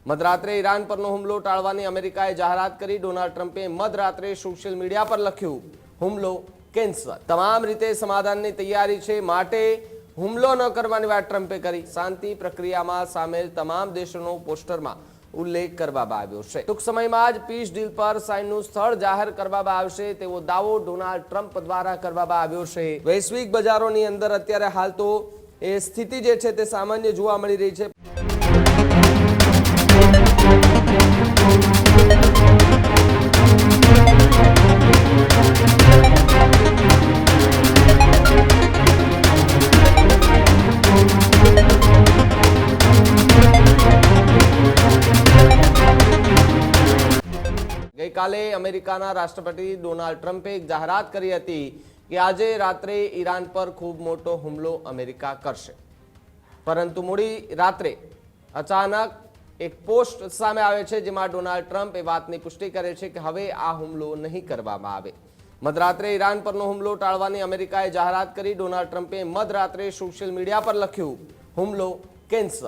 મધરાત્રે Iran પરનો હુમલો ટાળવાની અમેરિકાએ જાહેરાત કરી। ડોનાલ્ડ ટ્રમ્પે મધરાત્રે સોશિયલ મીડિયા પર લખ્યું, હુમલો કેન્સલ। તમામ રીતે સમાધાનની તૈયારી છે, માટે હુમલો ન કરવાની વાત ટ્રમ્પે કરી। શાંતિ પ્રક્રિયામાં સામેલ તમામ દેશોનો પોસ્ટરમાં ઉલ્લેખ કરવામાં આવ્યો છે। ટૂંક સમયમાં જ પીસ ડીલ પર સાઇનનું સ્થળ જાહેર કરવામાં આવશે તેવો દાવો ડોનાલ્ડ ટ્રમ્પ દ્વારા કરવામાં આવ્યો છે। વૈશ્વિક બજારોની અંદર અત્યારે હાલ તો એ સ્થિતિ જે છે તે સામાન્ય જોવા મળી રહી છે। ગઈકાલે અમેરિકાના રાષ્ટ્રપતિ ડોનાલ્ડ ટ્રમ્પે એક જાહેરાત કરી હતી કે આજે રાત્રે ઈરાન પર ખૂબ મોટો હુમલો અમેરિકા કરશે, પરંતુ મોડી રાત્રે અચાનક એક પોસ્ટ સામે આવે છે જેમાં ડોનાલ્ડ ટ્રમ્પ એ વાતની પુષ્ટિ કરે છે કે હવે આ હુમલો નહીં કરવામાં આવે। મધરાત્રે ઈરાન પરનો હુમલો ટાળવાની અમેરિકાએ જાહેરાત કરી। ડોનાલ્ડ ટ્રમ્પે મધરાત્રે સોશિયલ મીડિયા પર લખ્યું, હુમલો કેન્સલ।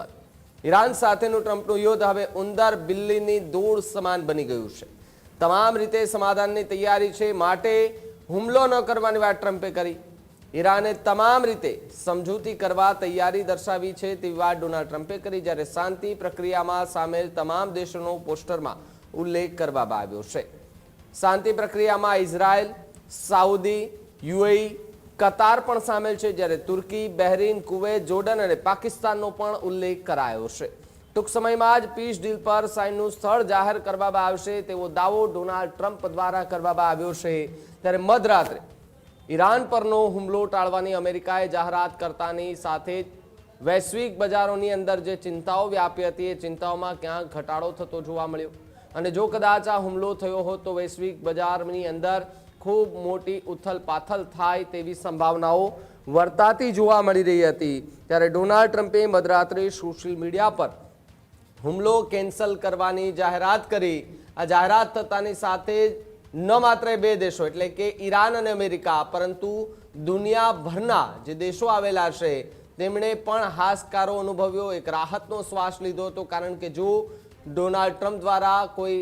ઈરાન સાથેનું ટ્રમ્પનું યુદ્ધ હવે ઉંદર બિલ્લીની દોડ સમાન બની ગયું છે। તમામ રીતે સમાધાનની તૈયારી છે, માટે હુમલો ન કરવાની વાત ટ્રમ્પે કરી। ઈરાને તમામ રીતે સમજૂતી કરવા તૈયારી દર્શાવી છે તેવી વાત ડોનાલ્ડ ટ્રમ્પે કરી, જ્યારે શાંતિ પ્રક્રિયામાં સામેલ તમામ દેશોનો પોસ્ટરમાં ઉલ્લેખ કરવામાં આવ્યો છે। શાંતિ પ્રક્રિયામાં ઇઝરાયલ, સાઉદી, યુએઈ, કતાર પણ સામેલ છે, જ્યારે તુર્કી, બહેરીન, કુવૈત, જોર્ડન અને પાકિસ્તાનનો પણ ઉલ્લેખ કરાયો છે। ટૂંક સમયમાં જ પીસ ડીલ પર સાઇનનું સ્થળ જાહેર કરવામાં આવશે તેવો દાવો ડોનાલ્ડ ટ્રમ્પ દ્વારા કરવામાં આવ્યો છે। ત્યારે મધરાત્રે ઈરાન પરનો હુમલો ટાળવાની અમેરિકાએ જાહેરાત કરતાની સાથે જ વૈશ્વિક બજારોની અંદર જે ચિંતાઓ વ્યાપી હતી એ ચિંતાઓમાં ક્યાંક ઘટાડો થતો જોવા મળ્યો, અને જો કદાચ આ હુમલો થયો હોત તો વૈશ્વિક બજારની અંદર ખૂબ મોટી ઉથલપાથલ થાય તેવી સંભાવનાઓ વર્તાતી જોવા મળી રહી હતી। ત્યારે ડોનાલ્ડ ટ્રમ્પે મધરાત્રે સોશિયલ મીડિયા પર હુમલો કેન્સલ કરવાની જાહેરાત કરી। આ જાહેરાત થતાની સાથે ન માત્ર બે દેશો એટલે કે ઈરાન અને અમેરિકા, પરંતુ દુનિયાભરના જે દેશો આવેલા છે તેમણે પણ હાશકારો અનુભવ્યો, એક રાહતનો શ્વાસ લીધો હતો, કારણ કે જો ડોનાલ્ડ ટ્રમ્પ દ્વારા કોઈ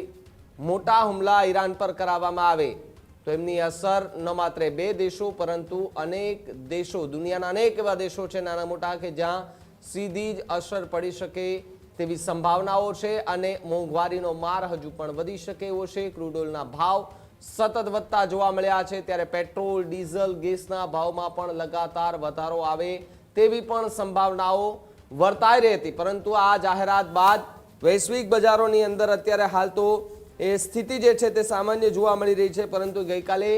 મોટા હુમલા ઈરાન પર કરાવવામાં આવે તો એમની અસર ન માત્ર બે દેશો પરંતુ અનેક દેશો, દુનિયાના અનેક એવા દેશો છે નાના મોટા કે જ્યાં સીધી જ અસર પડી શકે તેવી સંભાવનાઓ છે, અને મોંઘવારીનો માર હજુ પણ વધી શકે એવો છે। ક્રૂડ ઓઇલના ભાવ સતત વધતા જોવા મળ્યા છે, ત્યારે પેટ્રોલ, ડીઝલ, ગેસના ભાવમાં પણ લગાતાર વધારો આવે તેવી પણ સંભાવનાઓ વર્તાઈ રહી હતી, પરંતુ આ જાહેરાત બાદ વૈશ્વિક બજારોની અંદર અત્યારે હાલ તો એ સ્થિતિ જે છે તે સામાન્ય જોવા મળી રહી છે। પરંતુ ગઈકાલે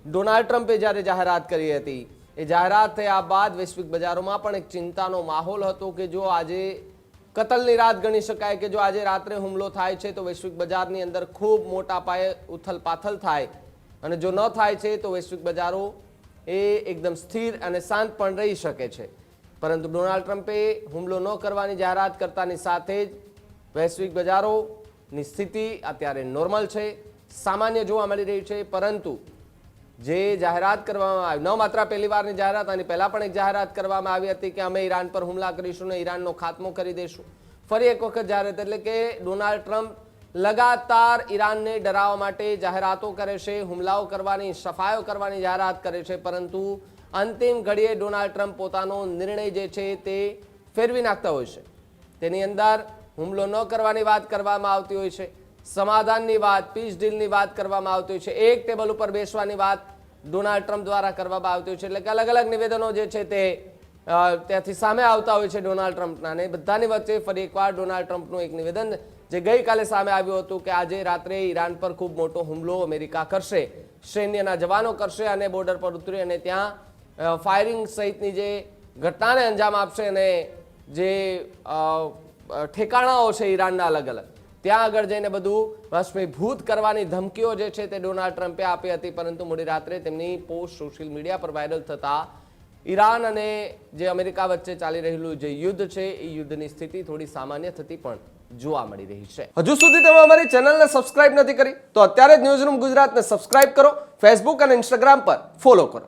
ડોનાલ્ડ ટ્રમ્પે જ્યારે જાહેરાત કરી હતી એ જાહેરાત થયા બાદ વૈશ્વિક બજારોમાં પણ એક ચિંતાનો માહોલ હતો કે જો આજે કતલની રાત ગણી શકાય કે જો આજે રાત્રે હુમલો થાય છે તો વૈશ્વિક બજારની અંદર ખૂબ મોટા પાયે ઉથલપાથલ થાય, અને જો ન થાય છે તો વૈશ્વિક બજારો એ એકદમ સ્થિર અને શાંત પણ રહી શકે છે। પરંતુ ડોનાલ્ડ ટ્રમ્પે હુમલો ન કરવાની જાહેરાત કરતાની સાથે જ વૈશ્વિક બજારોની સ્થિતિ અત્યારે નોર્મલ છે, સામાન્ય જોવા મળી રહી છે। પરંતુ જે જાહેરાત કરવામાં આવી, ન માત્ર પહેલી વારની જાહેરાત, આની પહેલા પણ એક જાહેરાત કરવામાં આવી હતી કે અમે ઈરાન પર હુમલા કરીશું ને ઈરાનનો ખાત્મો કરી દઈશું। ફરી એક વખત જાહેરાત, એટલે કે ડોનાલ્ડ ટ્રમ્પ લગાતાર ઈરાનને ડરાવવા માટે જાહેરાતો કરે છે, હુમલાઓ કરવાની, સફાયો કરવાની જાહેરાત કરે છે, પરંતુ અંતિમ ઘડીએ ડોનાલ્ડ ટ્રમ્પ પોતાનો નિર્ણય જે છે તે ફેરવી નાખતા હોય છે। તેની અંદર હુમલો ન કરવાની વાત કરવામાં આવતી હોય છે, સમાધાનની વાત, પીસ ડીલની વાત કરવામાં આવતી હોય છે, એક ટેબલ ઉપર બેસવાની વાત ડોનાલ્ડ ટ્રમ્પ દ્વારા કરવામાં આવતી હોય છે। એટલે કે અલગ અલગ નિવેદનો જે છે તે ત્યાંથી સામે આવતા હોય છે ડોનાલ્ડ ટ્રમ્પના, અને બધાની વચ્ચે ફરી એકવાર ડોનાલ્ડ ટ્રમ્પનું એક નિવેદન જે ગઈકાલે સામે આવ્યું હતું કે આજે રાત્રે ઈરાન પર ખૂબ મોટો હુમલો અમેરિકા કરશે, સૈન્યના જવાનો કરશે અને બોર્ડર પર ઉતરી અને ત્યાં ફાયરિંગ સહિતની જે ઘટનાને અંજામ આપશે, અને જે ઠેકાણાઓ છે ઈરાનના અલગ અલગ ત્યાં આગળ જઈને બધું ભસ્મીભૂત કરવાની ધમકીઓ જે છે તે ડોનાલ્ડ ટ્રમ્પે આપી હતી। પરંતુ મોડી રાત્રે તેમની પોસ્ટ સોશિયલ મીડિયા પર વાયરલ થતા ઈરાન અને જે અમેરિકા વચ્ચે ચાલી રહેલું જે યુદ્ધ છે એ યુદ્ધની સ્થિતિ થોડી સામાન્ય થતી પણ જોવા મળી રહી છે। હજુ સુધી તમે અમારી ચેનલને સબસ્ક્રાઇબ નથી કરી તો અત્યારે જ ન્યૂઝરૂમ ગુજરાતને સબસ્ક્રાઇબ કરો, ફેસબુક અને ઇન્સ્ટાગ્રામ પર ફોલો કરો।